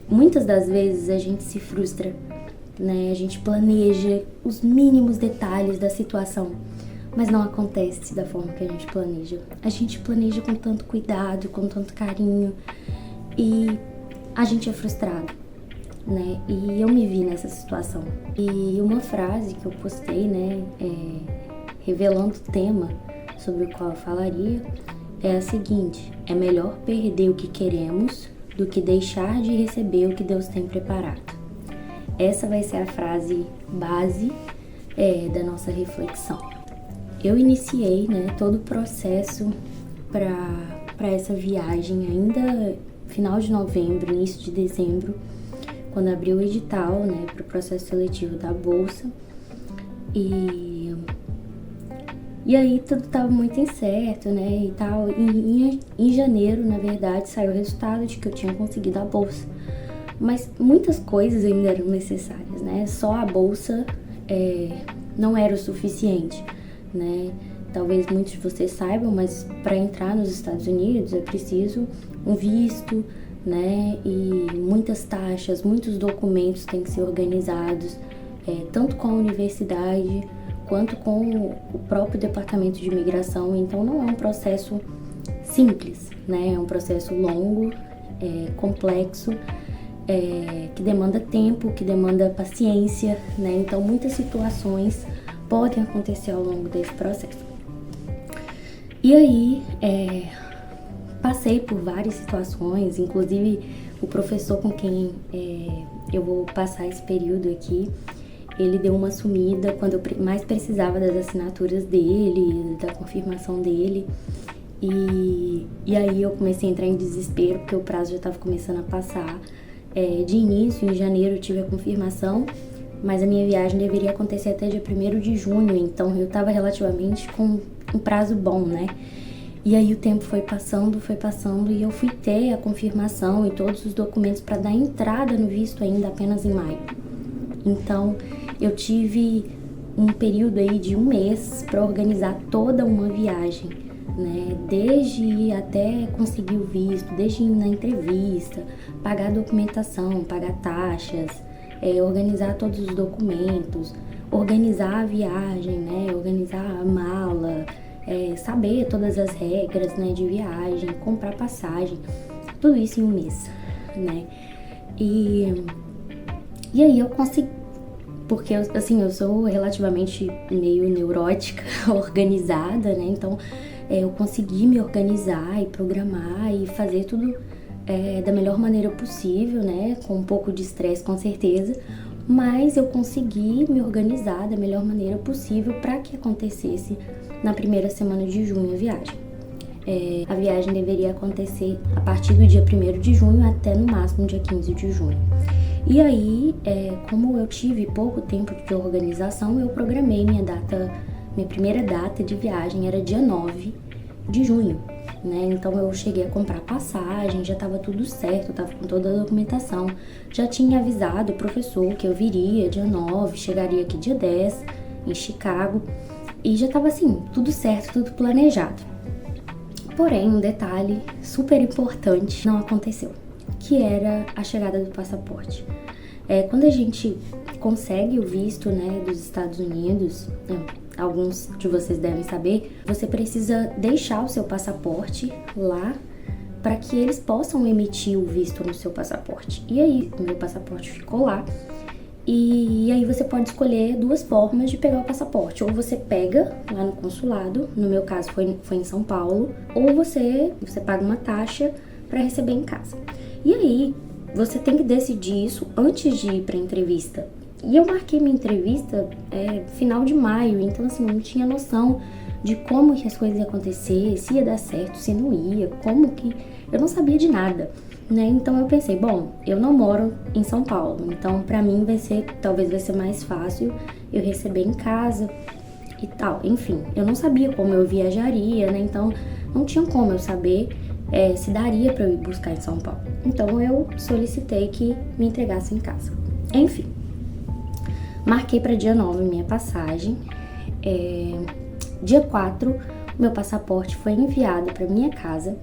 muitas das vezes a gente se frustra, né? A gente planeja os mínimos detalhes da situação, mas não acontece da forma que a gente planeja. A gente planeja com tanto cuidado, com tanto carinho, e a gente é frustrado, né? E eu me vi nessa situação. E uma frase que eu postei, né, revelando o tema sobre o qual eu falaria, é a seguinte: é melhor perder o que queremos do que deixar de receber o que Deus tem preparado. Essa vai ser a frase base da nossa reflexão. Eu iniciei, né, todo o processo para essa viagem ainda final de novembro, início de dezembro, quando abriu o edital, né, para o processo seletivo da bolsa. E aí tudo estava muito incerto, né, e tal. E em janeiro, na verdade, saiu o resultado de que eu tinha conseguido a bolsa. Mas muitas coisas ainda eram necessárias, né? Só a bolsa não era o suficiente, né? Talvez muitos de vocês saibam, mas para entrar nos Estados Unidos é preciso um visto, né? E muitas taxas, muitos documentos têm que ser organizados, tanto com a universidade quanto com o próprio departamento de imigração. Então não é um processo simples, né? É um processo longo, complexo, que demanda tempo, que demanda paciência, né? Então muitas situações podem acontecer ao longo desse processo. E aí, passei por várias situações, inclusive o professor com quem eu vou passar esse período aqui, ele deu uma sumida quando eu mais precisava das assinaturas dele, da confirmação dele. E aí eu comecei a entrar em desespero, porque o prazo já estava começando a passar. De início, em janeiro, eu tive a confirmação, mas a minha viagem deveria acontecer até dia 1º de junho, então eu estava relativamente com um prazo bom, né? E aí o tempo foi passando e eu fui ter a confirmação e todos os documentos para dar entrada no visto ainda apenas em maio. Então eu tive um período aí de 1 mês para organizar toda uma viagem, né? Desde ir até conseguir o visto, desde ir na entrevista, pagar a documentação, pagar taxas, organizar todos os documentos, organizar a viagem, né? Organizar a mala, saber todas as regras, né, de viagem, comprar passagem, tudo isso em 1 mês, né? E aí eu consegui, porque eu sou relativamente meio neurótica, organizada, né? Então eu consegui me organizar e programar e fazer tudo da melhor maneira possível, né? Com um pouco de estresse, com certeza, mas eu consegui me organizar da melhor maneira possível para que acontecesse na primeira semana de junho a viagem. A viagem deveria acontecer a partir do dia 1º de junho até no máximo dia 15 de junho. E aí, como eu tive pouco tempo de organização, eu programei minha primeira data de viagem era dia 9 de junho, né? Então eu cheguei a comprar passagem, já estava tudo certo, eu estava com toda a documentação, já tinha avisado o professor que eu viria dia 9, chegaria aqui dia 10 em Chicago, e já estava assim, tudo certo, tudo planejado. Porém, um detalhe super importante não aconteceu, que era a chegada do passaporte. Quando a gente consegue o visto, né, dos Estados Unidos, alguns de vocês devem saber, você precisa deixar o seu passaporte lá para que eles possam emitir o visto no seu passaporte. E aí, o meu passaporte ficou lá. E aí você pode escolher 2 formas de pegar o passaporte. Ou você pega lá no consulado, no meu caso foi em São Paulo, ou você paga uma taxa para receber em casa. E aí, você tem que decidir isso antes de ir para a entrevista. E eu marquei minha entrevista final de maio, então assim, eu não tinha noção de como que as coisas iam acontecer, se ia dar certo, se não ia, como que... Eu não sabia de nada, né? Então eu pensei, bom, eu não moro em São Paulo, então pra mim talvez vai ser mais fácil eu receber em casa e tal. Enfim, eu não sabia como eu viajaria, né? Então não tinha como eu saber se daria pra eu ir buscar em São Paulo. Então eu solicitei que me entregasse em casa. Enfim, marquei para dia 9 minha passagem. Dia 4, meu passaporte foi enviado para minha casa,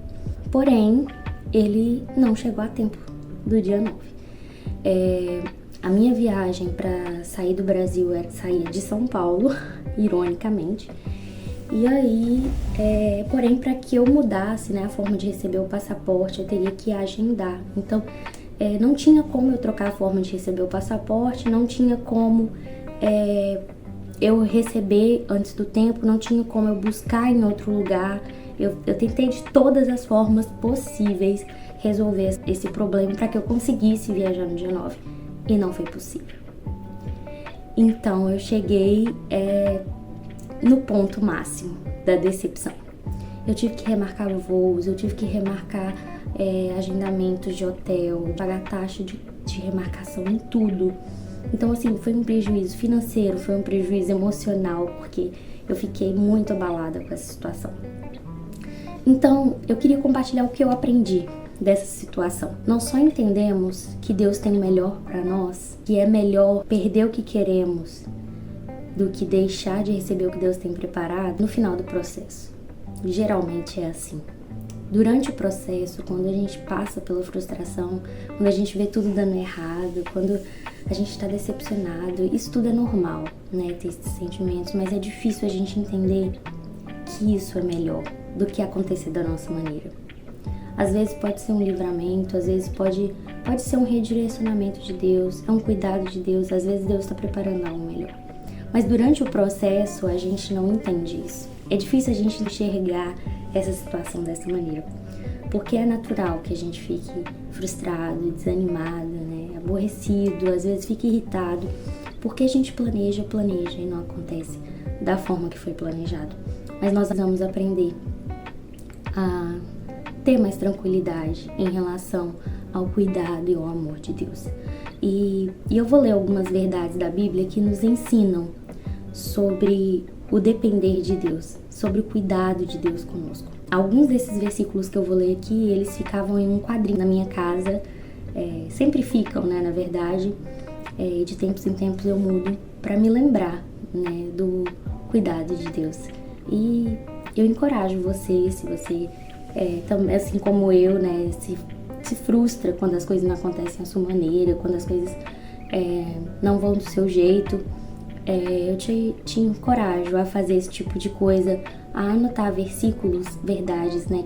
porém, ele não chegou a tempo do dia 9. A minha viagem para sair do Brasil saía de São Paulo, ironicamente. E aí, porém, para que eu mudasse, né, a forma de receber o passaporte, eu teria que agendar. Então, não tinha como eu trocar a forma de receber o passaporte, não tinha como eu receber antes do tempo, não tinha como eu buscar em outro lugar. Eu tentei de todas as formas possíveis resolver esse problema para que eu conseguisse viajar no dia 9. E não foi possível. Então, eu cheguei no ponto máximo da decepção. Eu tive que remarcar voos, eu tive que remarcar agendamentos de hotel, pagar taxa de remarcação em tudo. Então, assim, foi um prejuízo financeiro, foi um prejuízo emocional, porque eu fiquei muito abalada com essa situação. Então, eu queria compartilhar o que eu aprendi dessa situação. Nós só entendemos que Deus tem o melhor para nós, que é melhor perder o que queremos do que deixar de receber o que Deus tem preparado no final do processo. Geralmente é assim. Durante o processo, quando a gente passa pela frustração, quando a gente vê tudo dando errado, quando a gente está decepcionado, isso tudo é normal, né, ter esses sentimentos, mas é difícil a gente entender que isso é melhor do que acontecer da nossa maneira. Às vezes pode ser um livramento, às vezes pode ser um redirecionamento de Deus, é um cuidado de Deus, às vezes Deus está preparando algo melhor. Mas durante o processo a gente não entende isso. É difícil a gente enxergar essa situação dessa maneira, porque é natural que a gente fique frustrado, desanimado, né, aborrecido, às vezes fique irritado, porque a gente planeja e não acontece da forma que foi planejado. Mas nós vamos aprender a ter mais tranquilidade em relação ao cuidado e ao amor de Deus. E eu vou ler algumas verdades da Bíblia que nos ensinam sobre o depender de Deus, sobre o cuidado de Deus conosco. Alguns desses versículos que eu vou ler aqui, eles ficavam em um quadrinho na minha casa, sempre ficam, né, na verdade, de tempos em tempos eu mudo para me lembrar, né, do cuidado de Deus. E eu encorajo você, se você também, assim como eu, né, se frustra quando as coisas não acontecem à sua maneira, quando as coisas não vão do seu jeito, eu te encorajo a fazer esse tipo de coisa, a anotar versículos, verdades, né,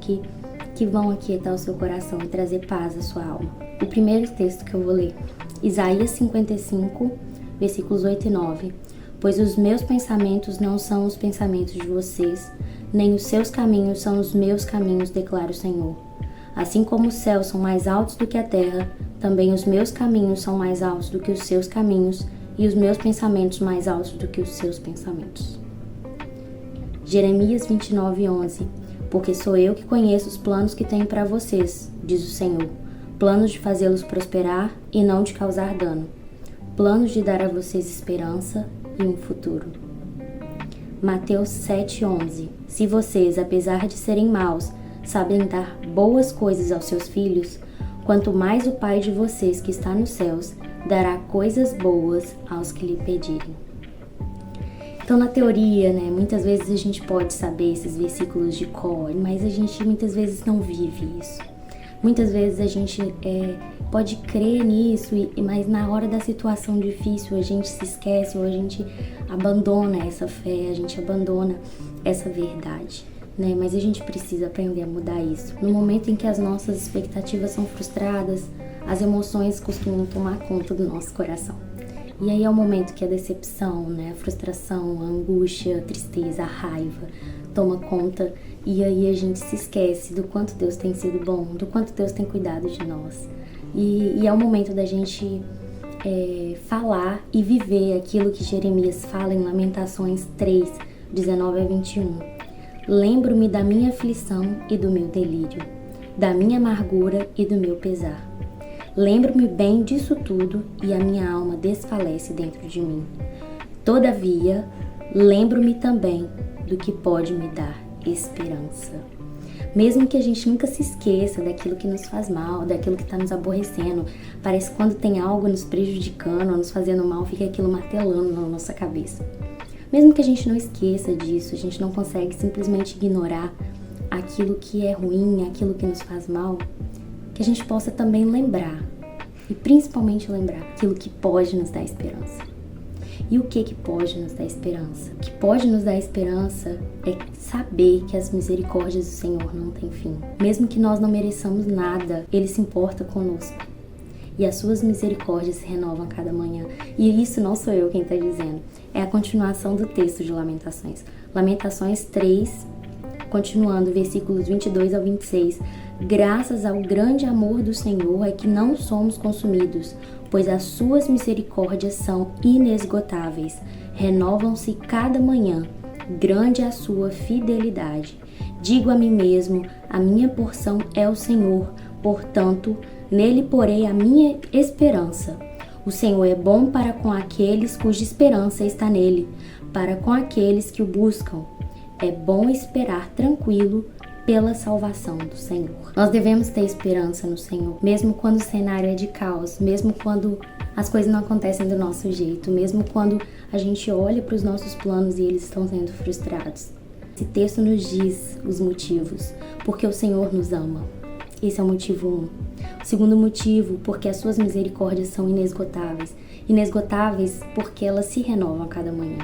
que vão aquietar o seu coração e trazer paz à sua alma. O primeiro texto que eu vou ler, Isaías 55, versículos 8 e 9. Pois os meus pensamentos não são os pensamentos de vocês, nem os seus caminhos são os meus caminhos, declara o Senhor. Assim como os céus são mais altos do que a terra, também os meus caminhos são mais altos do que os seus caminhos, e os meus pensamentos mais altos do que os seus pensamentos. Jeremias 29, 11. Porque sou eu que conheço os planos que tenho para vocês, diz o Senhor, planos de fazê-los prosperar e não de causar dano, planos de dar a vocês esperança e um futuro. Mateus 7:11. Se vocês, apesar de serem maus, sabem dar boas coisas aos seus filhos, quanto mais o Pai de vocês que está nos céus dará coisas boas aos que lhe pedirem. Então, na teoria, né, muitas vezes a gente pode saber esses versículos de cor, mas a gente muitas vezes não vive isso. Muitas vezes a gente pode crer nisso, mas na hora da situação difícil a gente se esquece ou a gente abandona essa fé, a gente abandona essa verdade, né? Mas a gente precisa aprender a mudar isso. No momento em que as nossas expectativas são frustradas, as emoções costumam tomar conta do nosso coração. E aí é o momento que a decepção, né, a frustração, a angústia, a tristeza, a raiva toma conta, e aí a gente se esquece do quanto Deus tem sido bom, do quanto Deus tem cuidado de nós. E é o momento da gente falar e viver aquilo que Jeremias fala em Lamentações 3, 19 a 21. Lembro-me da minha aflição e do meu delírio, da minha amargura e do meu pesar. Lembro-me bem disso tudo e a minha alma desfalece dentro de mim. Todavia, lembro-me também do que pode me dar esperança. Mesmo que a gente nunca se esqueça daquilo que nos faz mal, daquilo que está nos aborrecendo, parece que quando tem algo nos prejudicando ou nos fazendo mal, fica aquilo martelando na nossa cabeça. Mesmo que a gente não esqueça disso, a gente não consegue simplesmente ignorar aquilo que é ruim, aquilo que nos faz mal, que a gente possa também lembrar e principalmente lembrar aquilo que pode nos dar esperança. E o que pode nos dar esperança? O que pode nos dar esperança é saber que as misericórdias do Senhor não têm fim. Mesmo que nós não mereçamos nada, Ele se importa conosco. E as suas misericórdias se renovam a cada manhã. E isso não sou eu quem está dizendo. É a continuação do texto de Lamentações. Lamentações 3, continuando, versículos 22 ao 26. Graças ao grande amor do Senhor é que não somos consumidos, pois as suas misericórdias são inesgotáveis. Renovam-se cada manhã. Grande é a sua fidelidade. Digo a mim mesmo, a minha porção é o Senhor, portanto, nele porei a minha esperança. O Senhor é bom para com aqueles cuja esperança está nele, para com aqueles que o buscam. É bom esperar tranquilo pela salvação do Senhor. Nós devemos ter esperança no Senhor, mesmo quando o cenário é de caos, mesmo quando as coisas não acontecem do nosso jeito, mesmo quando a gente olha para os nossos planos e eles estão sendo frustrados. Esse texto nos diz os motivos, porque o Senhor nos ama. Esse é o motivo 1. O segundo motivo, porque as suas misericórdias são inesgotáveis. Inesgotáveis porque elas se renovam a cada manhã.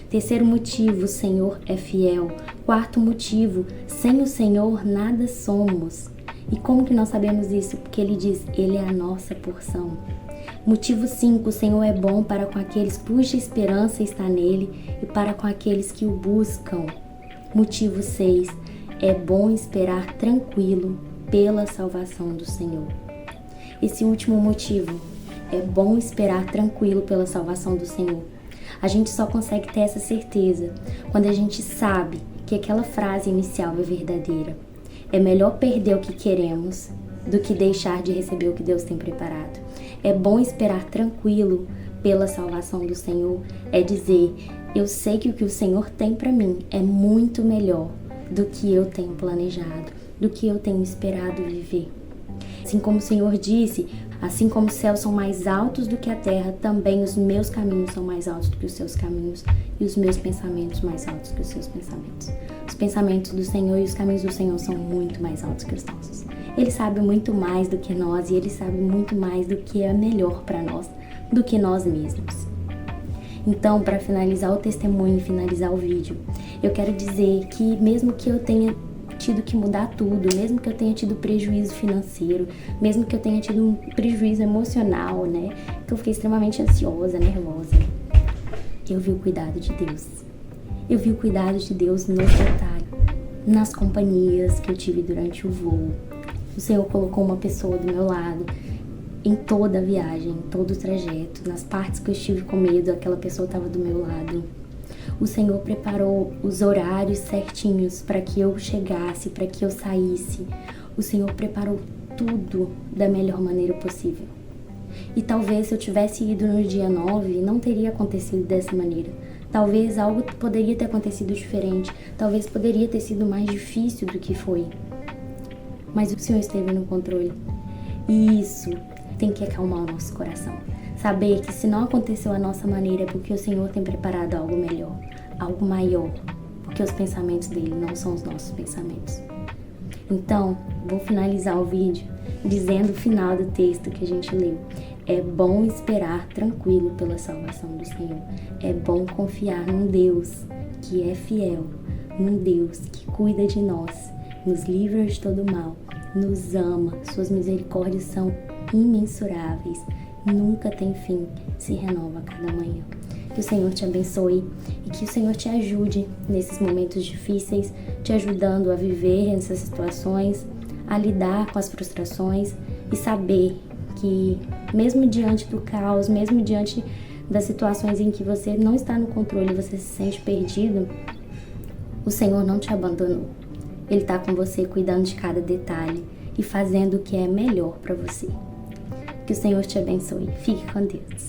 Terceiro motivo, o Senhor é fiel. Quarto motivo, sem o Senhor nada somos. E como que nós sabemos isso? Porque Ele diz, Ele é a nossa porção. Motivo 5, o Senhor é bom para com aqueles cuja esperança está nele e para com aqueles que o buscam. Motivo 6, é bom esperar tranquilo pela salvação do Senhor. Esse último motivo, é bom esperar tranquilo pela salvação do Senhor. A gente só consegue ter essa certeza quando a gente sabe que aquela frase inicial é verdadeira. É melhor perder o que queremos do que deixar de receber o que Deus tem preparado. É bom esperar tranquilo pela salvação do Senhor. É dizer, eu sei que o que o Senhor tem para mim é muito melhor do que eu tenho planejado, do que eu tenho esperado viver. Assim como o Senhor disse, assim como os céus são mais altos do que a terra, também os meus caminhos são mais altos do que os seus caminhos e os meus pensamentos mais altos que os seus pensamentos. Os pensamentos do Senhor e os caminhos do Senhor são muito mais altos que os nossos. Ele sabe muito mais do que nós e Ele sabe muito mais do que é melhor para nós do que nós mesmos. Então, para finalizar o testemunho e finalizar o vídeo, eu quero dizer que mesmo que eu tenha tido que mudar tudo, mesmo que eu tenha tido prejuízo financeiro, mesmo que eu tenha tido um prejuízo emocional, né? Que eu fiquei extremamente ansiosa, nervosa. Eu vi o cuidado de Deus. Eu vi o cuidado de Deus no detalhe, nas companhias que eu tive durante o voo. O Senhor colocou uma pessoa do meu lado em toda a viagem, em todo o trajeto, nas partes que eu estive com medo, aquela pessoa estava do meu lado. O Senhor preparou os horários certinhos para que eu chegasse, para que eu saísse. O Senhor preparou tudo da melhor maneira possível. E talvez se eu tivesse ido no dia 9, não teria acontecido dessa maneira. Talvez algo poderia ter acontecido diferente. Talvez poderia ter sido mais difícil do que foi. Mas o Senhor esteve no controle. E isso tem que acalmar o nosso coração. Saber que se não aconteceu a nossa maneira é porque o Senhor tem preparado algo melhor, algo maior, porque os pensamentos dele não são os nossos pensamentos. Então, vou finalizar o vídeo dizendo o final do texto que a gente leu. É bom esperar tranquilo pela salvação do Senhor. É bom confiar num Deus que é fiel, num Deus que cuida de nós, nos livra de todo mal, nos ama, suas misericórdias são imensuráveis. Nunca tem fim, se renova a cada manhã. Que o Senhor te abençoe e que o Senhor te ajude nesses momentos difíceis, te ajudando a viver nessas situações, a lidar com as frustrações e saber que mesmo diante do caos, mesmo diante das situações em que você não está no controle, você se sente perdido, o Senhor não te abandonou. Ele está com você cuidando de cada detalhe e fazendo o que é melhor para você. Que o Senhor te abençoe. Fique com Deus.